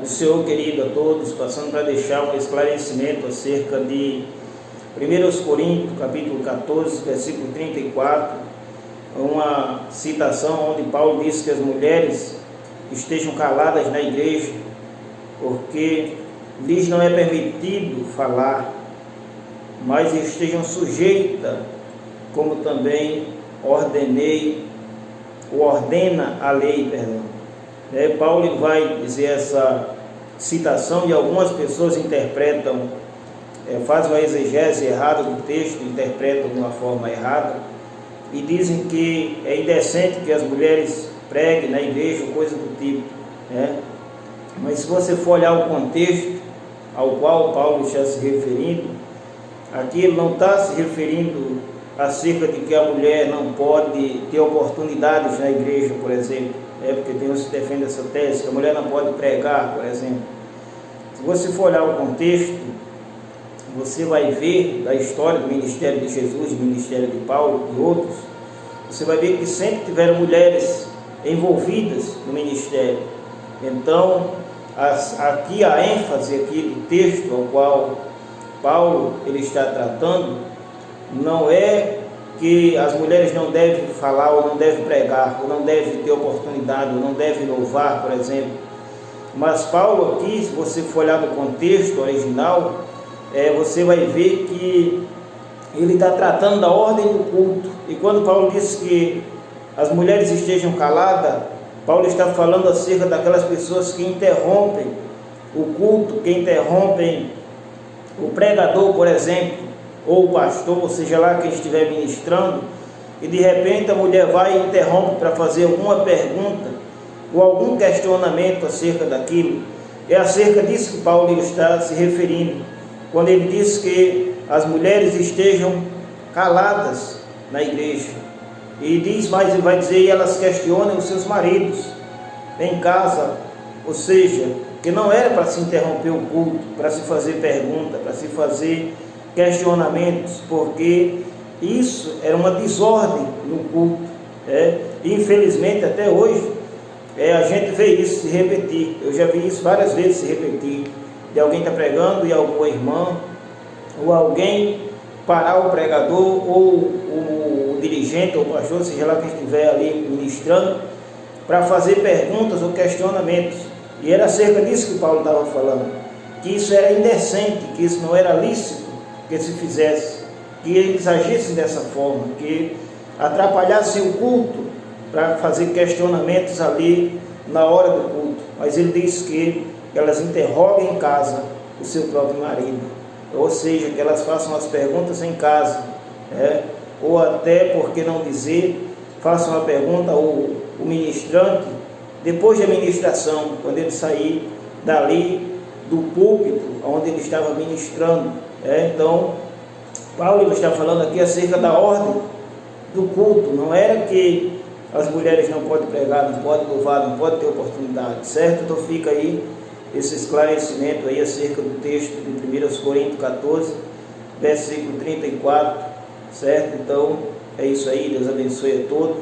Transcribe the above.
do Senhor, querido, a todos, passando para deixar um esclarecimento acerca de 1 Coríntios, capítulo 14, versículo 34, uma citação onde Paulo diz que as mulheres estejam caladas na igreja, porque lhes não é permitido falar, mas estejam sujeitas, como também ordena a lei, Paulo vai dizer essa citação e algumas pessoas interpretam, fazem uma exegese errada do texto, interpretam de uma forma errada e dizem que é indecente que as mulheres preguem na igreja, coisa do tipo, Mas se você for olhar o contexto ao qual Paulo está se referindo, aqui ele não está se referindo acerca de que a mulher não pode ter oportunidades na igreja, por exemplo, porque tem uns que defendem essa tese, que a mulher não pode pregar, por exemplo. Se você for olhar o contexto, você vai ver da história do ministério de Jesus, do ministério de Paulo e outros, você vai ver que sempre tiveram mulheres envolvidas no ministério. Então, aqui a ênfase aqui do texto ao qual Paulo ele está tratando, não é que as mulheres não devem falar, ou não devem pregar, ou não devem ter oportunidade, ou não devem louvar, por exemplo. Mas Paulo aqui, se você for olhar no contexto original, você vai ver que ele está tratando da ordem do culto. E quando Paulo diz que as mulheres estejam caladas, Paulo está falando acerca daquelas pessoas que interrompem o culto, que interrompem o pregador, por exemplo, ou o pastor, ou seja lá quem estiver ministrando, e de repente a mulher vai e interrompe para fazer alguma pergunta ou algum questionamento acerca daquilo. É acerca disso que Paulo está se referindo, quando ele diz que as mulheres estejam caladas na igreja. E diz mais, ele vai dizer, e elas questionem os seus maridos em casa, ou seja, que não era para se interromper o culto, para se fazer pergunta, para se fazer questionamentos, porque isso era uma desordem no culto. Infelizmente até hoje a gente vê isso se repetir. Eu já vi isso várias vezes se repetir, de alguém estar pregando e alguma irmã ou alguém parar o pregador ou o dirigente ou o pastor, seja lá quem estiver ali ministrando, para fazer perguntas ou questionamentos. E era acerca disso que Paulo estava falando, que isso era indecente, que isso não era lícito que se fizesse, que eles agissem dessa forma, que atrapalhassem o culto para fazer questionamentos ali na hora do culto. Mas ele diz que elas interroguem em casa o seu próprio marido, ou seja, que elas façam as perguntas em casa, ou até, por que não dizer, façam a pergunta ao ministrante depois da ministração, quando ele sair dali do púlpito onde ele estava ministrando. Então, Paulo está falando aqui acerca da ordem do culto. Não era que as mulheres não podem pregar, não podem louvar, não podem ter oportunidade, certo? Então fica aí esse esclarecimento aí acerca do texto de 1 Coríntios 14, versículo 34, certo? Então é isso aí, Deus abençoe a todos.